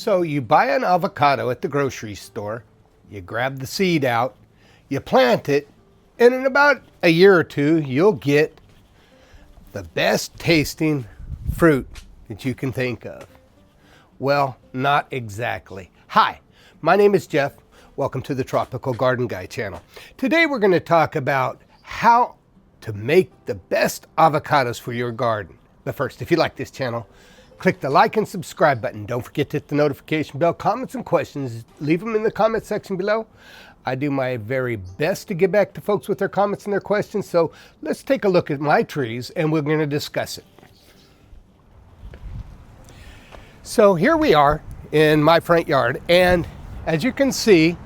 So you buy an avocado at the grocery store, you grab the seed out, you plant it, and in about a year or two, you'll get the best tasting fruit that you can think of. Well, not exactly. Hi, my name is Jeff. Welcome to the Tropical Garden Guy channel. Today we're going to talk about how to make the best avocados for your garden. But first, if you like this channel, click the like and subscribe button. Don't forget to hit the notification bell. Comments and questions, leave them in the comment section below. I do my very best to get back to folks with their comments and their questions. So let's take a look at my trees and we're going to discuss it. So here we are in my front yard, and as you can see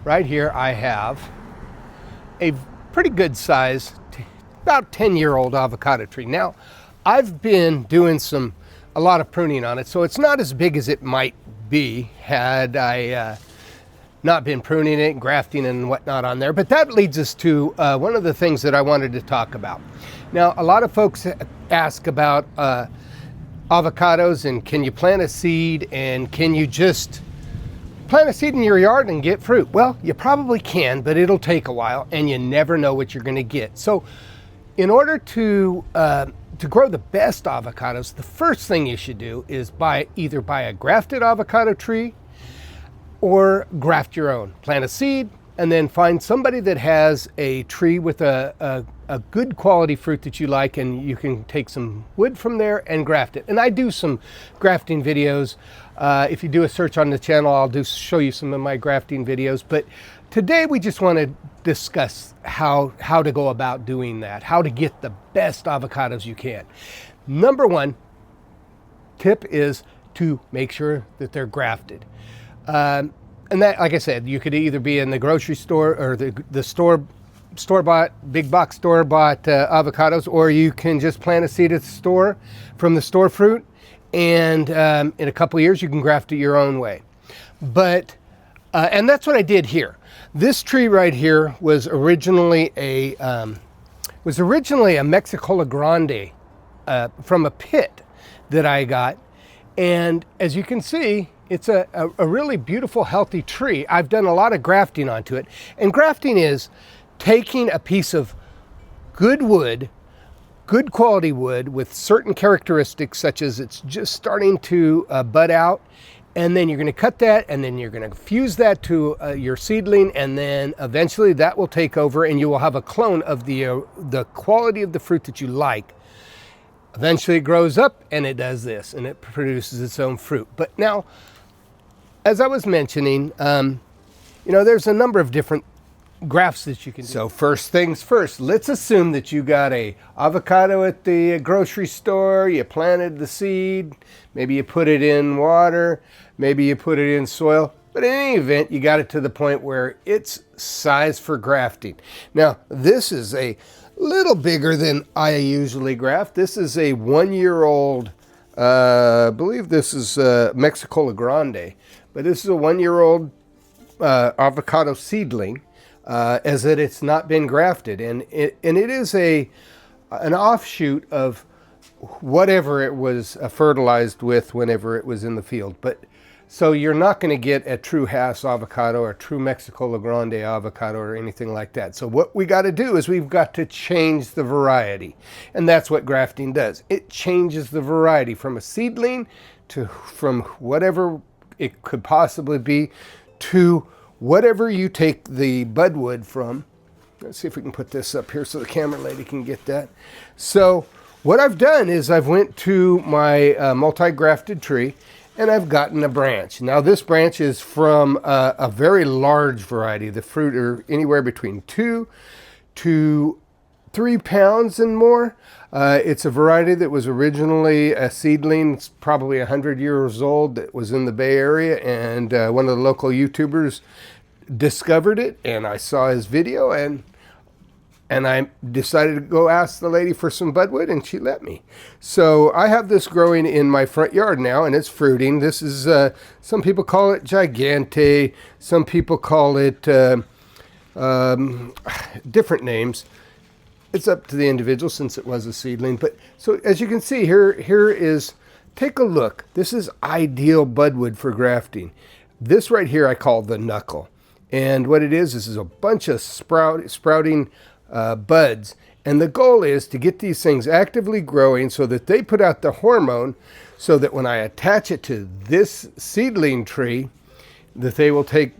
right here, I have a pretty good size, about 10-year-old avocado tree. Now, I've been doing a lot of pruning on it, so it's not as big as it might be had I not been pruning it, grafting and whatnot on there. But that leads us to one of the things that I wanted to talk about. Now, a lot of folks ask about avocados and can you plant a seed, and can you just plant a seed in your yard and get fruit? Well, you probably can, but it'll take a while and you never know what you're going to get. So in order to grow the best avocados, the first thing you should do is either buy a grafted avocado tree or graft your own. Plant a seed and then find somebody that has a tree with a good quality fruit that you like, and you can take some wood from there and graft it. And I do some grafting videos. If you do a search on the channel, I'll show you some of my grafting videos. But today we just want to discuss how to go about doing that, how to get the best avocados you can. Number one tip is to make sure that they're grafted. And that, like I said, you could either be in the grocery store or the store-bought, big box store-bought avocados, or you can just plant a seed at the store from the store fruit, and in a couple of years you can graft it your own way. But and that's what I did here. This tree right here was originally a Mexicola Grande from a pit that I got, and as you can see, it's a really beautiful, healthy tree. I've done a lot of grafting onto it, and grafting is taking a piece of good wood, good quality wood with certain characteristics, such as it's just starting to bud out, and then you're going to cut that, and then you're going to fuse that to your seedling, and then eventually that will take over and you will have a clone of the quality of the fruit that you like. Eventually it grows up and it does this, and it produces its own fruit. But now, as I was mentioning, there's a number of different grafts that you can do. So first things first, let's assume that you got a avocado at the grocery store, you planted the seed, maybe you put it in water, maybe you put it in soil, but in any event, you got it to the point where it's size for grafting. Now, this is a little bigger than I usually graft. This is a 1-year-old, I believe this is Mexicola Grande, but this is a 1-year-old avocado seedling. As that it's not been grafted, and it is an offshoot of whatever it was fertilized with whenever it was in the field. But so you're not going to get a true Hass avocado or a true Mexicola Grande avocado or anything like that. So what we got to do is we've got to change the variety, and that's what grafting does. It changes the variety from a seedling from whatever it could possibly be to whatever you take the budwood from. Let's see if we can put this up here so the camera lady can get that. So what I've done is I've went to my multi-grafted tree and I've gotten a branch. Now this branch is from a very large variety. The fruit are anywhere between 2 to 3 pounds and more. It's a variety that was originally a seedling. It's probably 100 years old, that was in the Bay Area, and one of the local YouTubers discovered it, and I saw his video, and I decided to go ask the lady for some budwood, and she let me. So I have this growing in my front yard now, and it's fruiting. This is, some people call it Gigante, some people call it different names. It's up to the individual since it was a seedling. But so as you can see, here is take a look. This is ideal budwood for grafting. This right here I call the knuckle. And what it is a bunch of sprouting buds. And the goal is to get these things actively growing so that they put out the hormone so that when I attach it to this seedling tree, that they will take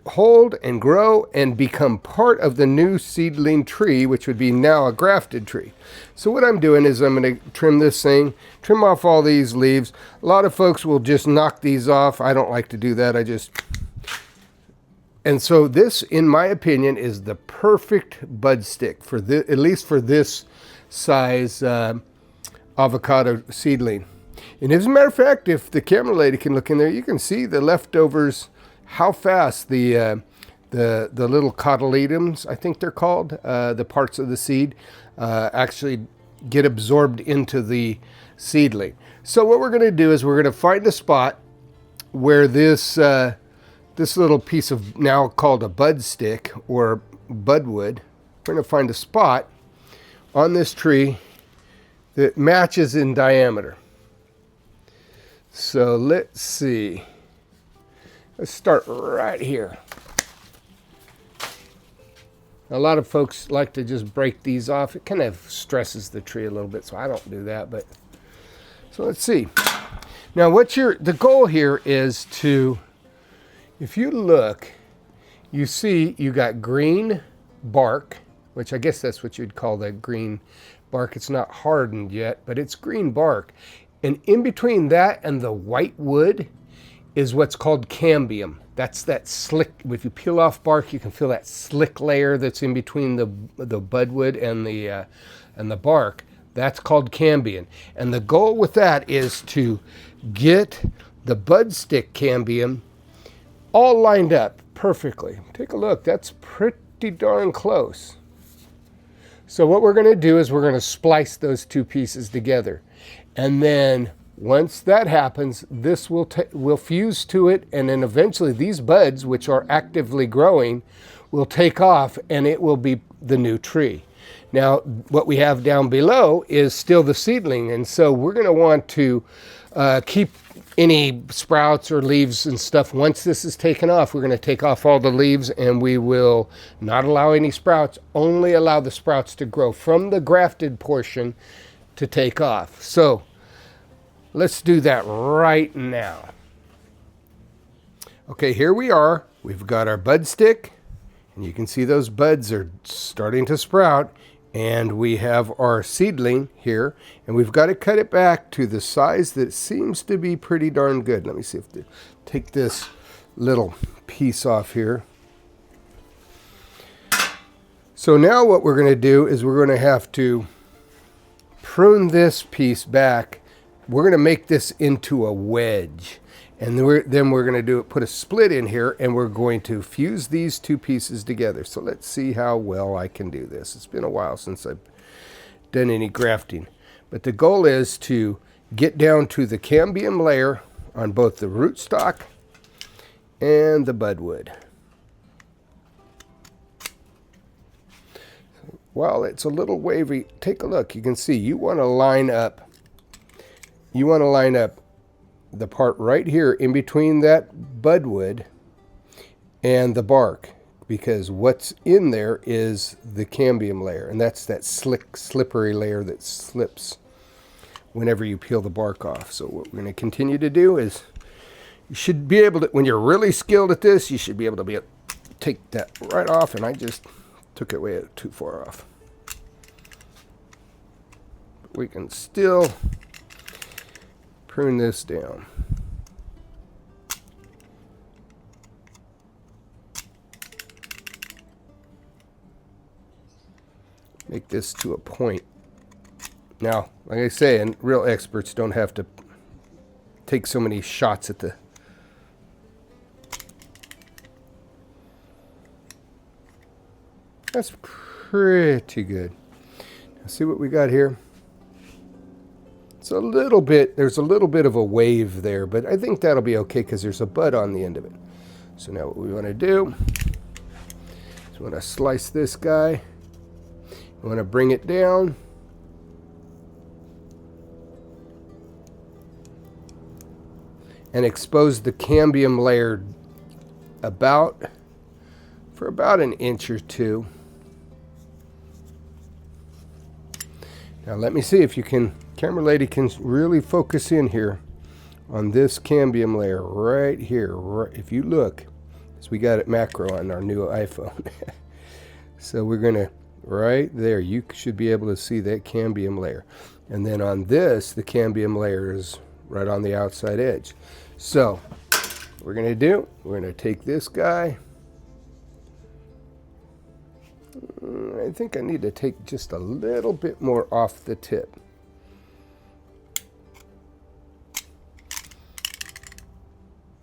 hold and grow and become part of the new seedling tree, which would be now a grafted tree. So what I'm doing is I'm going to trim this thing, trim off all these leaves. A lot of folks will just knock these off. I don't like to do that. And so this, in my opinion, is the perfect bud stick for this, at least for this size avocado seedling. And as a matter of fact, if the camera lady can look in there, you can see the leftovers, how fast the little cotyledons, I think they're called, the parts of the seed, actually get absorbed into the seedling. So what we're going to do is we're going to find a spot where this little piece of, now called a bud stick or budwood, we're going to find a spot on this tree that matches in diameter. So let's see. Let's start right here. A lot of folks like to just break these off. It kind of stresses the tree a little bit, so I don't do that. But so let's see. Now, the goal here is to, if you look, you see you got green bark, which I guess that's what you'd call the green bark. It's not hardened yet, but it's green bark. And in between that and the white wood is what's called cambium. That's that slick, if you peel off bark, you can feel that slick layer that's in between the budwood and the bark. That's called cambium. And the goal with that is to get the bud stick cambium all lined up perfectly. Take a look, that's pretty darn close. So what we're going to do is we're going to splice those two pieces together. And then once that happens, this will fuse to it, and then eventually these buds, which are actively growing, will take off and it will be the new tree. Now, what we have down below is still the seedling, and so we're going to want to keep any sprouts or leaves and stuff. Once this is taken off, we're going to take off all the leaves, and we will not allow any sprouts, only allow the sprouts to grow from the grafted portion to take off. So let's do that right now. Okay, here we are. We've got our bud stick, and you can see those buds are starting to sprout. And we have our seedling here, and we've got to cut it back to the size that seems to be pretty darn good. Let me see if I take this little piece off here. So now what we're going to do is we're going to have to prune this piece back. We're going to make this into a wedge. And then we're going to put a split in here, and we're going to fuse these two pieces together. So let's see how well I can do this. It's been a while since I've done any grafting. But the goal is to get down to the cambium layer on both the rootstock and the budwood. While it's a little wavy, take a look. You can see you want to line up. You want to line up the part right here in between that budwood and the bark, because what's in there is the cambium layer, and that's that slick, slippery layer that slips whenever you peel the bark off. So what we're going to continue to do is, you should be able to, when you're really skilled at this, you should be able to take that right off, and I just took it way too far off. But we can still prune this down. Make this to a point. Now, like I say, and real experts don't have to take so many shots at the... That's pretty good. Now, see what we got here? It's a little bit, there's a little bit of a wave there, but I think that'll be okay because there's a bud on the end of it. So now what we want to do is we want to slice this guy. We want to bring it down. and expose the cambium layer for about an inch or two. Now let me see if you can, camera lady can really focus in here on this cambium layer right here. If you look, because we got it macro on our new iPhone. So we're gonna, right there, you should be able to see that cambium layer. And then on this, the cambium layer is right on the outside edge. So what we're gonna do, we're gonna take this guy. I think I need to take just a little bit more off the tip.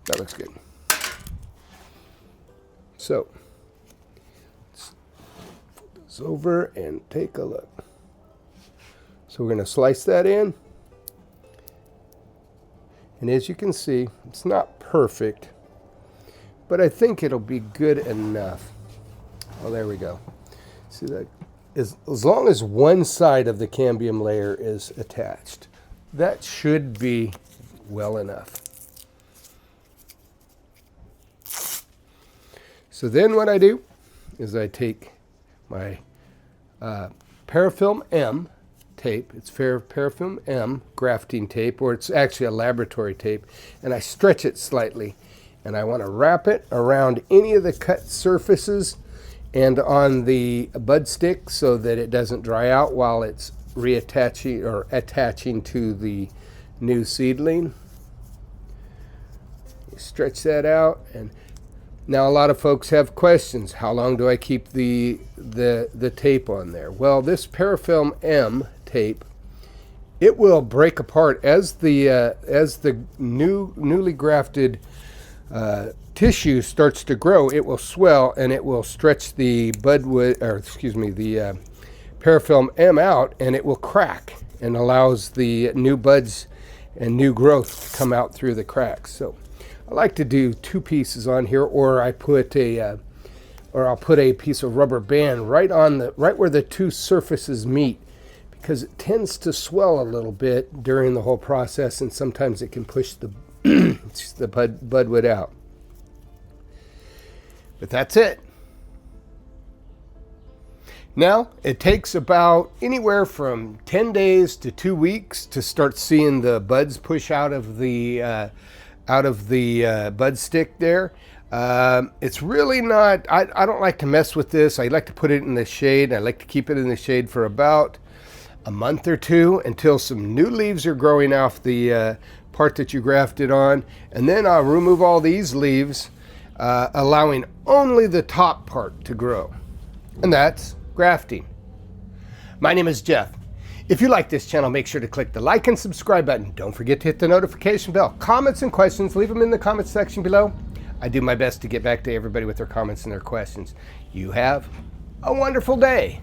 That looks good. So let's flip this over and take a look. So we're going to slice that in. And as you can see, it's not perfect, but I think it'll be good enough. Oh, there we go. See that? As long as one side of the cambium layer is attached, that should be well enough. So then what I do is I take my Parafilm M tape, it's Parafilm M grafting tape, or it's actually a laboratory tape, and I stretch it slightly. And I want to wrap it around any of the cut surfaces and on the bud stick so that it doesn't dry out while it's reattaching or attaching to the new seedling. Stretch that out, and now a lot of folks have questions. How long do I keep the tape on there? Well, this Parafilm M tape, it will break apart as the newly grafted tissue starts to grow. It will swell and it will stretch the the Parafilm M out, and it will crack and allows the new buds and new growth to come out through the cracks. So I like to do two pieces on here, or I'll put a piece of rubber band right where the two surfaces meet, because it tends to swell a little bit during the whole process, and sometimes it can push the the budwood out. But that's it. Now, it takes about anywhere from 10 days to 2 weeks to start seeing the buds push out of the bud stick there. It's really not, I don't like to mess with this. I like to put it in the shade. I like to keep it in the shade for about a month or two until some new leaves are growing off the part that you grafted on. And then I'll remove all these leaves, allowing only the top part to grow. And that's grafting. My name is Jeff. If you like this channel, make sure to click the like and subscribe button. Don't forget to hit the notification bell. Comments and questions, leave them in the comments section below. I do my best to get back to everybody with their comments and their questions. You have a wonderful day.